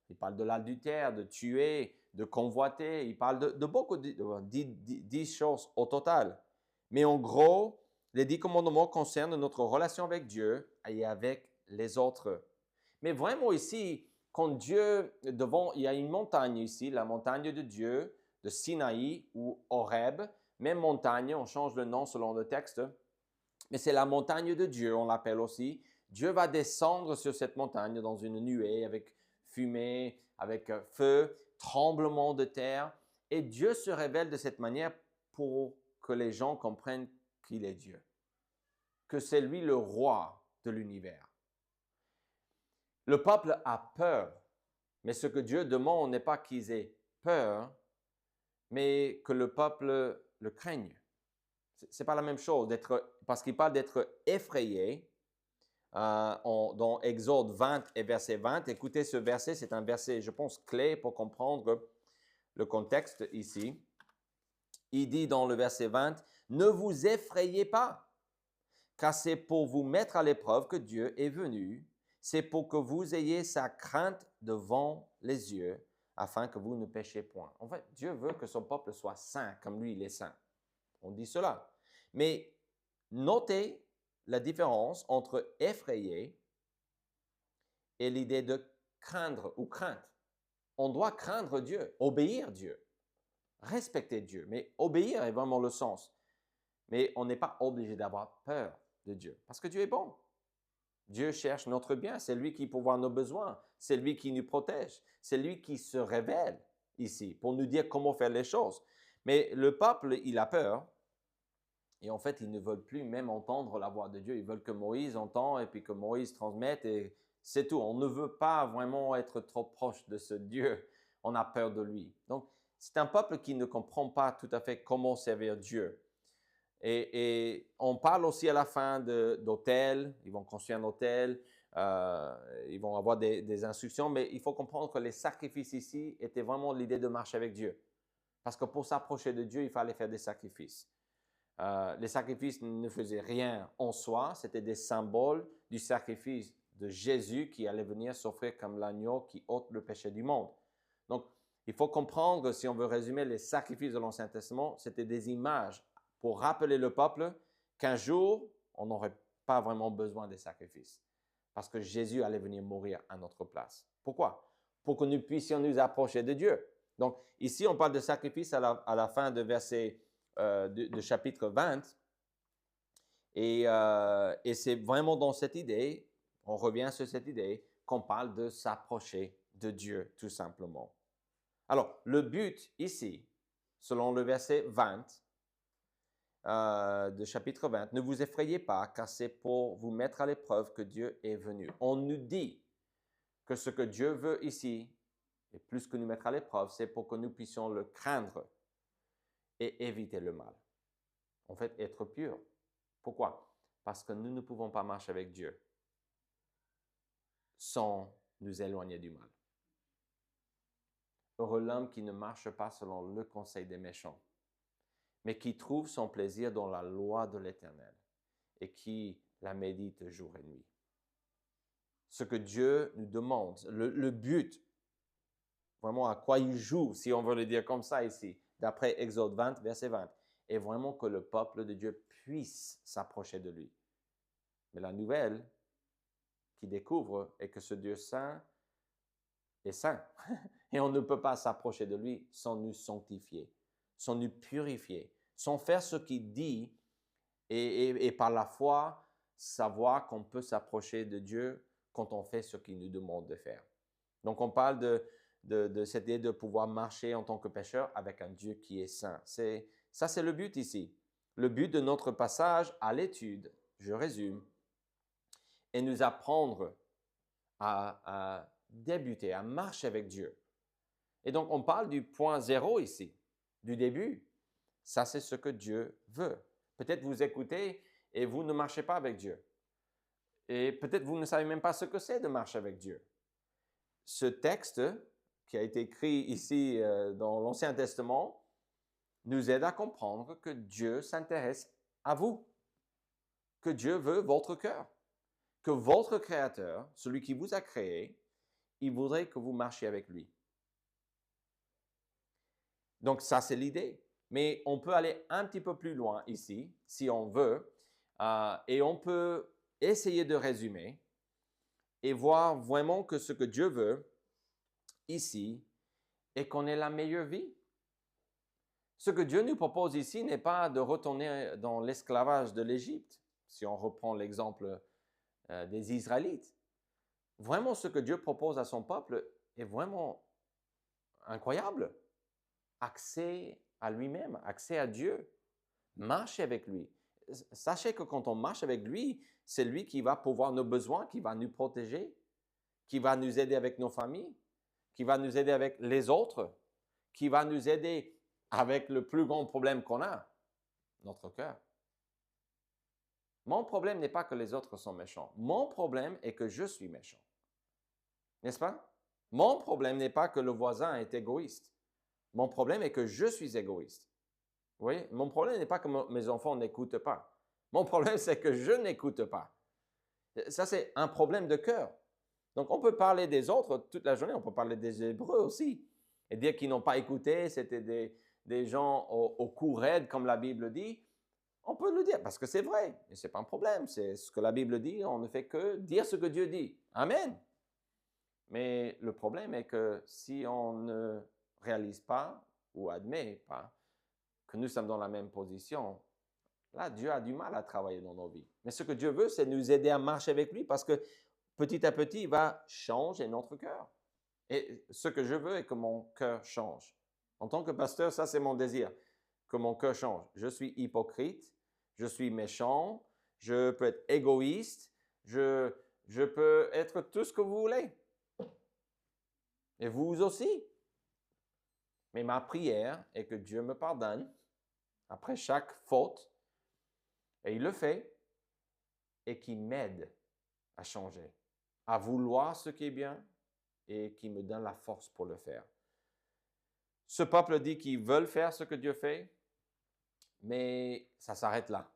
Il parle de l'adultère, de tuer, de convoiter. Il parle de beaucoup de 10 choses au total. Mais en gros, les 10 commandements concernent notre relation avec Dieu et avec les autres. Mais vraiment ici, quand Dieu, il y a une montagne ici, la montagne de Dieu, de Sinaï ou Horeb, même montagne, on change le nom selon le texte, mais c'est la montagne de Dieu, on l'appelle aussi. Dieu va descendre sur cette montagne dans une nuée avec fumée, avec feu, tremblement de terre. Et Dieu se révèle de cette manière pour que les gens comprennent qu'il est Dieu, que c'est lui le roi de l'univers. Le peuple a peur, mais ce que Dieu demande n'est pas qu'ils aient peur, mais que le peuple le craigne. Ce n'est pas la même chose, parce qu'il parle d'être effrayé dans Exode 20 et verset 20. Écoutez ce verset, c'est un verset, je pense, clé pour comprendre le contexte ici. Il dit dans le verset 20, « Ne vous effrayez pas, car c'est pour vous mettre à l'épreuve que Dieu est venu. C'est pour que vous ayez sa crainte devant les yeux, afin que vous ne péchiez point. » En fait, Dieu veut que son peuple soit saint, comme lui, il est saint. On dit cela. Mais notez la différence entre effrayer et l'idée de craindre ou crainte. On doit craindre Dieu, obéir Dieu, respecter Dieu, mais obéir est vraiment le sens. Mais on n'est pas obligé d'avoir peur de Dieu, parce que Dieu est bon. Dieu cherche notre bien, c'est lui qui pourvoit nos besoins, c'est lui qui nous protège, c'est lui qui se révèle ici pour nous dire comment faire les choses. Mais le peuple, il a peur. Et en fait, ils ne veulent plus même entendre la voix de Dieu. Ils veulent que Moïse entende et puis que Moïse transmette et c'est tout. On ne veut pas vraiment être trop proche de ce Dieu. On a peur de lui. Donc, c'est un peuple qui ne comprend pas tout à fait comment servir Dieu. Et on parle aussi à la fin d'hôtel, ils vont construire un hôtel, ils vont avoir des instructions, mais il faut comprendre que les sacrifices ici étaient vraiment l'idée de marcher avec Dieu. Parce que pour s'approcher de Dieu, il fallait faire des sacrifices. Les sacrifices ne faisaient rien en soi, c'était des symboles du sacrifice de Jésus qui allait venir s'offrir comme l'agneau qui ôte le péché du monde. Donc, il faut comprendre, si on veut résumer les sacrifices de l'Ancien Testament, c'était des images pour rappeler le peuple qu'un jour, on n'aurait pas vraiment besoin des sacrifices. Parce que Jésus allait venir mourir à notre place. Pourquoi? Pour que nous puissions nous approcher de Dieu. Donc, ici, on parle de sacrifice à la fin de verset de chapitre 20. Et c'est vraiment dans cette idée, on revient sur cette idée, qu'on parle de s'approcher de Dieu, tout simplement. Alors, le but ici, selon le verset 20 de chapitre 20, ne vous effrayez pas, car c'est pour vous mettre à l'épreuve que Dieu est venu. On nous dit que ce que Dieu veut ici, et plus que nous mettre à l'épreuve, c'est pour que nous puissions le craindre et éviter le mal. En fait, être pur. Pourquoi? Parce que nous ne pouvons pas marcher avec Dieu sans nous éloigner du mal. Heureux l'homme qui ne marche pas selon le conseil des méchants, mais qui trouve son plaisir dans la loi de l'Éternel et qui la médite jour et nuit. Ce que Dieu nous demande, le but, vraiment à quoi il joue, si on veut le dire comme ça ici, d'après Exode 20, verset 20, est vraiment que le peuple de Dieu puisse s'approcher de lui. Mais la nouvelle qu'il découvre est que ce Dieu saint est saint. Et on ne peut pas s'approcher de lui sans nous sanctifier, sans nous purifier, sans faire ce qu'il dit et par la foi savoir qu'on peut s'approcher de Dieu quand on fait ce qu'il nous demande de faire. Donc on parle de cette idée de pouvoir marcher en tant que pécheur avec un Dieu qui est saint. Ça, c'est le but ici. Le but de notre passage à l'étude, je résume, est nous apprendre à débuter, à marcher avec Dieu. Et donc, on parle du point zéro ici, du début. Ça, c'est ce que Dieu veut. Peut-être vous écoutez et vous ne marchez pas avec Dieu. Et peut-être vous ne savez même pas ce que c'est de marcher avec Dieu. Ce texte qui a été écrit ici dans l'Ancien Testament nous aide à comprendre que Dieu s'intéresse à vous, que Dieu veut votre cœur, que votre Créateur, celui qui vous a créé, il voudrait que vous marchiez avec lui. Donc ça, c'est l'idée. Mais on peut aller un petit peu plus loin ici, si on veut, et on peut essayer de résumer et voir vraiment que ce que Dieu veut ici est qu'on ait la meilleure vie. Ce que Dieu nous propose ici n'est pas de retourner dans l'esclavage de l'Égypte, si on reprend l'exemple des Israélites. Vraiment, ce que Dieu propose à son peuple est vraiment incroyable. Accès à lui-même, accès à Dieu, marcher avec lui. Sachez que quand on marche avec lui, c'est lui qui va pourvoir nos besoins, qui va nous protéger, qui va nous aider avec nos familles, qui va nous aider avec les autres, qui va nous aider avec le plus grand problème qu'on a, notre cœur. Mon problème n'est pas que les autres sont méchants. Mon problème est que je suis méchant. N'est-ce pas? Mon problème n'est pas que le voisin est égoïste. Mon problème est que je suis égoïste. Vous voyez? Mon problème n'est pas que mes enfants n'écoutent pas. Mon problème, c'est que je n'écoute pas. Ça, c'est un problème de cœur. Donc, on peut parler des autres toute la journée. On peut parler des Hébreux aussi. Et dire qu'ils n'ont pas écouté, c'était des gens au cou raide, comme la Bible dit. On peut le dire parce que c'est vrai. Et ce n'est pas un problème. C'est ce que la Bible dit. On ne fait que dire ce que Dieu dit. Amen. Mais le problème est que si on ne réalise pas ou admet pas que nous sommes dans la même position, là, Dieu a du mal à travailler dans nos vies. Mais ce que Dieu veut, c'est nous aider à marcher avec lui parce que petit à petit, il va changer notre cœur. Et ce que je veux est que mon cœur change. En tant que pasteur, ça, c'est mon désir, que mon cœur change. Je suis hypocrite, je suis méchant, je peux être égoïste, je peux être tout ce que vous voulez. Et vous aussi. Mais ma prière est que Dieu me pardonne après chaque faute, et il le fait, et qu'il m'aide à changer, à vouloir ce qui est bien, et qui me donne la force pour le faire. Ce peuple dit qu'ils veulent faire ce que Dieu fait, mais ça s'arrête là.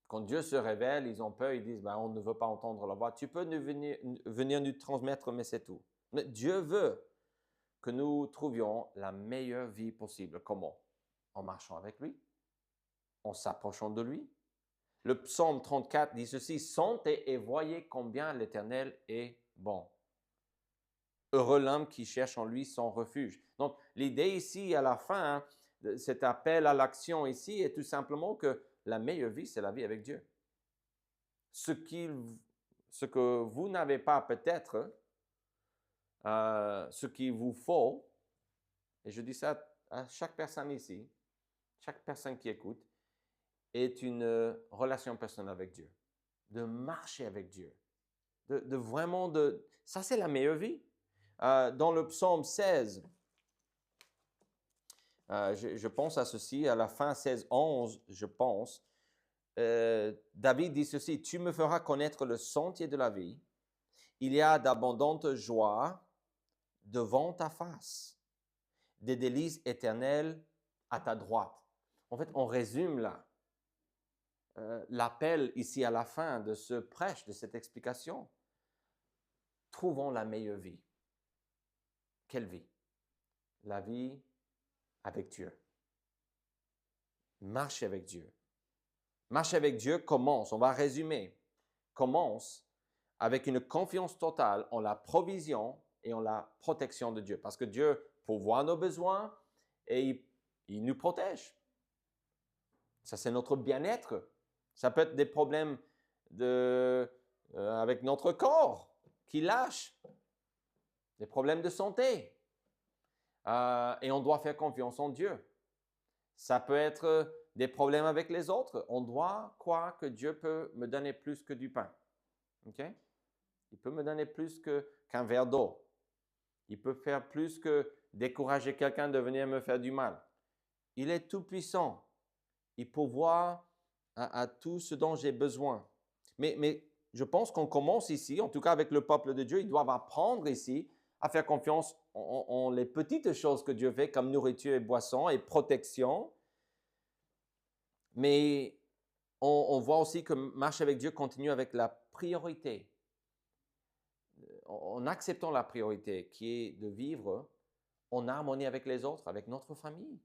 Quand Dieu se révèle, ils ont peur, ils disent, on ne veut pas entendre la voix. Tu peux venir nous transmettre, mais c'est tout. Mais Dieu veut que nous trouvions la meilleure vie possible. Comment? En marchant avec lui, en s'approchant de lui. Le psaume 34 dit ceci, « Sentez et voyez combien l'Éternel est bon. Heureux l'homme qui cherche en lui son refuge. » Donc, l'idée ici, à la fin, cet appel à l'action ici, est tout simplement que la meilleure vie, c'est la vie avec Dieu. Ce que vous n'avez pas peut-être, ce qu'il vous faut, et je dis ça à chaque personne ici, chaque personne qui écoute, est une relation personnelle avec Dieu, de marcher avec Dieu, de vraiment ça c'est la meilleure vie. Dans le psaume 16, je pense à ceci, à la fin 16, 11, je pense, David dit ceci, « Tu me feras connaître le sentier de la vie, il y a d'abondantes joies devant ta face, des délices éternelles à ta droite. » En fait, on résume là l'appel ici à la fin de ce prêche, de cette explication. Trouvons la meilleure vie. Quelle vie? La vie avec Dieu. Marcher avec Dieu. Marcher avec Dieu commence, on va résumer, commence avec une confiance totale en la provision et en la protection de Dieu. Parce que Dieu pourvoit nos besoins et il nous protège. Ça, c'est notre bien-être. Ça peut être des problèmes avec notre corps qui lâche, des problèmes de santé. Et on doit faire confiance en Dieu. Ça peut être des problèmes avec les autres. On doit croire que Dieu peut me donner plus que du pain. Okay? Il peut me donner plus qu'un verre d'eau. Il peut faire plus que décourager quelqu'un de venir me faire du mal. Il est tout puissant. Il pourvoit à tout ce dont j'ai besoin. Mais je pense qu'on commence ici, en tout cas avec le peuple de Dieu, ils doivent apprendre ici à faire confiance en les petites choses que Dieu fait, comme nourriture et boisson et protection. Mais on voit aussi que marcher avec Dieu continue avec la priorité. En acceptant la priorité qui est de vivre en harmonie avec les autres, avec notre famille,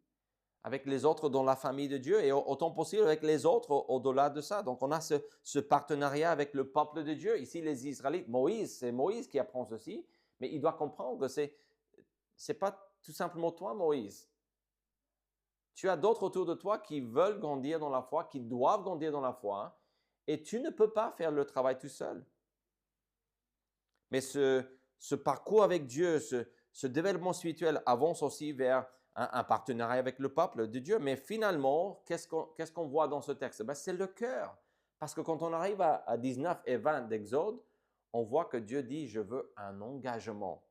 avec les autres dans la famille de Dieu et autant possible avec les autres au-delà de ça. Donc, on a ce partenariat avec le peuple de Dieu. Ici, les Israélites, c'est Moïse qui apprend ceci, mais il doit comprendre que c'est pas tout simplement toi, Moïse. Tu as d'autres autour de toi qui veulent grandir dans la foi, qui doivent grandir dans la foi, et tu ne peux pas faire le travail tout seul. Mais ce parcours avec Dieu, ce développement spirituel avance aussi vers un partenariat avec le peuple de Dieu. Mais finalement, qu'est-ce qu'on voit dans ce texte? C'est le cœur. Parce que quand on arrive à 19 et 20 d'Exode, on voit que Dieu dit « Je veux un engagement ».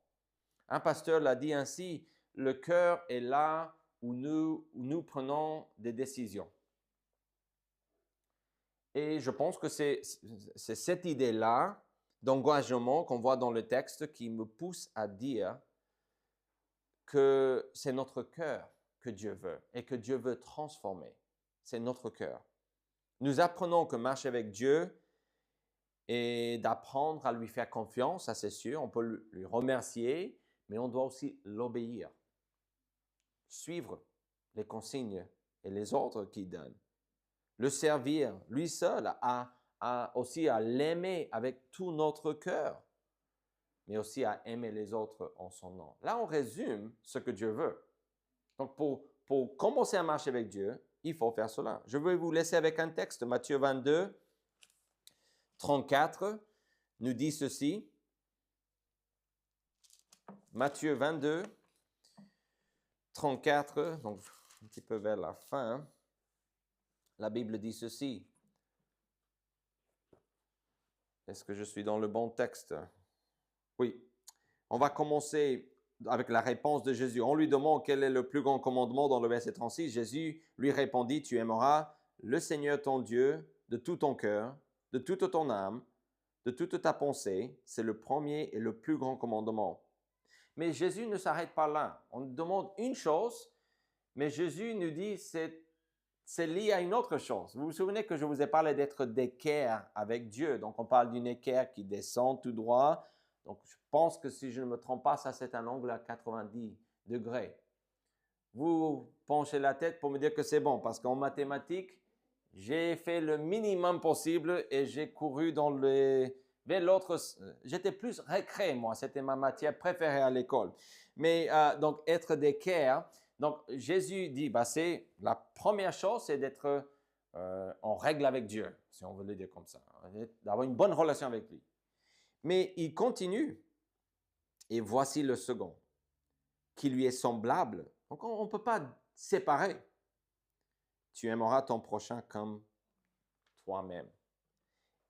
Un pasteur l'a dit ainsi, le cœur est là où nous prenons des décisions. Et je pense que c'est cette idée-là d'engagement qu'on voit dans le texte qui me pousse à dire que c'est notre cœur que Dieu veut et que Dieu veut transformer. C'est notre cœur. Nous apprenons que marcher avec Dieu et d'apprendre à lui faire confiance, ça c'est sûr, on peut lui remercier, mais on doit aussi l'obéir, suivre les consignes et les ordres qu'il donne, le servir, lui seul, aussi à l'aimer avec tout notre cœur, mais aussi à aimer les autres en son nom. Là, on résume ce que Dieu veut. Donc, pour commencer à marcher avec Dieu, il faut faire cela. Je vais vous laisser avec un texte, Matthieu 22, 34, nous dit ceci. Matthieu 22, 34, donc un petit peu vers la fin, la Bible dit ceci. Est-ce que je suis dans le bon texte? Oui. On va commencer avec la réponse de Jésus. On lui demande quel est le plus grand commandement dans le verset 36. Jésus lui répondit, tu aimeras le Seigneur ton Dieu de tout ton cœur, de toute ton âme, de toute ta pensée. C'est le premier et le plus grand commandement. Mais Jésus ne s'arrête pas là. On demande une chose, mais Jésus nous dit c'est lié à une autre chose. Vous vous souvenez que je vous ai parlé d'être d'équerre avec Dieu. Donc, on parle d'une équerre qui descend tout droit. Donc, je pense que si je ne me trompe pas, ça, c'est un angle à 90 degrés. Vous penchez la tête pour me dire que c'est bon, parce qu'en mathématiques, j'ai fait le minimum possible et j'ai couru vers l'autre. J'étais plus récré, moi. C'était ma matière préférée à l'école. Mais donc, être d'équerre. Donc, Jésus dit, c'est la première chose, c'est d'être en règle avec Dieu, si on veut le dire comme ça, d'avoir une bonne relation avec lui. Mais il continue, et voici le second, qui lui est semblable. Donc, on ne peut pas séparer. Tu aimeras ton prochain comme toi-même.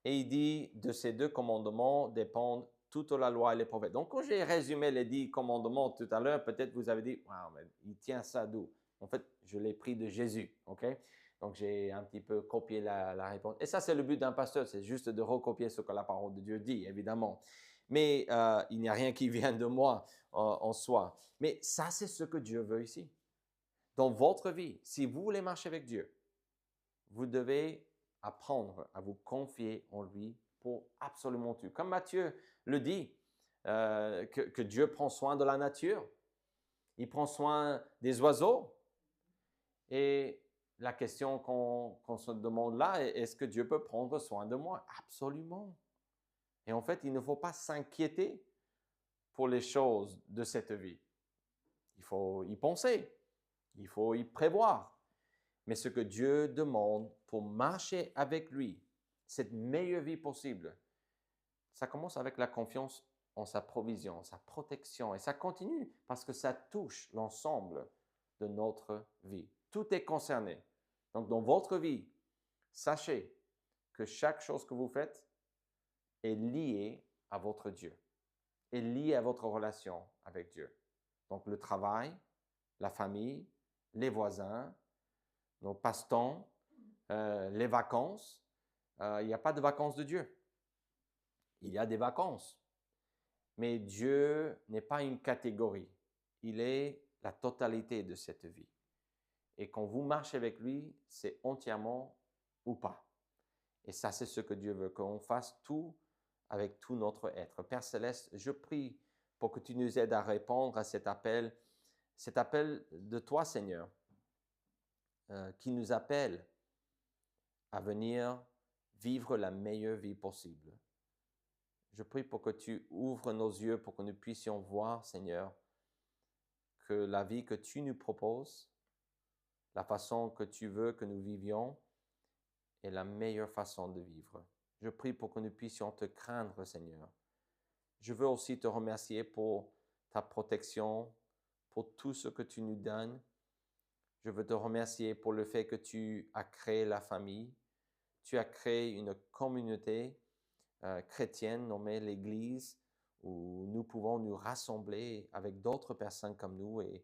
Et il dit, de ces deux commandements dépendent toute la loi et les prophètes. Donc, quand j'ai résumé les 10 commandements tout à l'heure, peut-être vous avez dit, wow, mais il tient ça d'où? En fait, je l'ai pris de Jésus, ok? Donc, j'ai un petit peu copié la réponse. Et ça, c'est le but d'un pasteur, c'est juste de recopier ce que la parole de Dieu dit, évidemment. Mais il n'y a rien qui vient de moi en soi. Mais ça, c'est ce que Dieu veut ici. Dans votre vie, si vous voulez marcher avec Dieu, vous devez apprendre à vous confier en lui pour absolument tout. Comme Matthieu le dit, que Dieu prend soin de la nature, il prend soin des oiseaux. Et la question qu'on se demande là, est-ce que Dieu peut prendre soin de moi? Absolument. Et en fait, il ne faut pas s'inquiéter pour les choses de cette vie. Il faut y penser, il faut y prévoir. Mais ce que Dieu demande pour marcher avec lui, cette meilleure vie possible, ça commence avec la confiance en sa provision, sa protection. Et ça continue parce que ça touche l'ensemble de notre vie. Tout est concerné. Donc, dans votre vie, sachez que chaque chose que vous faites est liée à votre Dieu, est liée à votre relation avec Dieu. Donc, le travail, la famille, les voisins, nos passe-temps, les vacances. Il n'y a pas de vacances de Dieu. Il y a des vacances. Mais Dieu n'est pas une catégorie. Il est la totalité de cette vie. Et quand vous marchez avec lui, c'est entièrement ou pas. Et ça, c'est ce que Dieu veut, qu'on fasse tout avec tout notre être. Père Céleste, je prie pour que tu nous aides à répondre à cet appel de toi, Seigneur, qui nous appelle à venir vivre la meilleure vie possible. Je prie pour que tu ouvres nos yeux, pour que nous puissions voir, Seigneur, que la vie que tu nous proposes, la façon que tu veux que nous vivions, est la meilleure façon de vivre. Je prie pour que nous puissions te craindre, Seigneur. Je veux aussi te remercier pour ta protection, pour tout ce que tu nous donnes. Je veux te remercier pour le fait que tu as créé la famille. Tu as créé une communauté chrétienne nommée l'Église où nous pouvons nous rassembler avec d'autres personnes comme nous et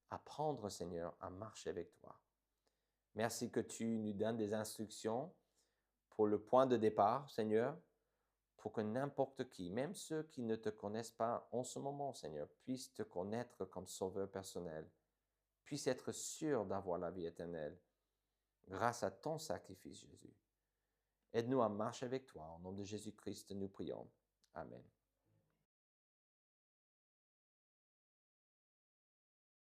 apprendre, Seigneur, à marcher avec toi. Merci que tu nous donnes des instructions pour le point de départ, Seigneur, pour que n'importe qui, même ceux qui ne te connaissent pas en ce moment, Seigneur, puissent te connaître comme sauveur personnel, puissent être sûrs d'avoir la vie éternelle grâce à ton sacrifice, Jésus. Aide-nous à marcher avec toi. Au nom de Jésus-Christ, nous prions. Amen.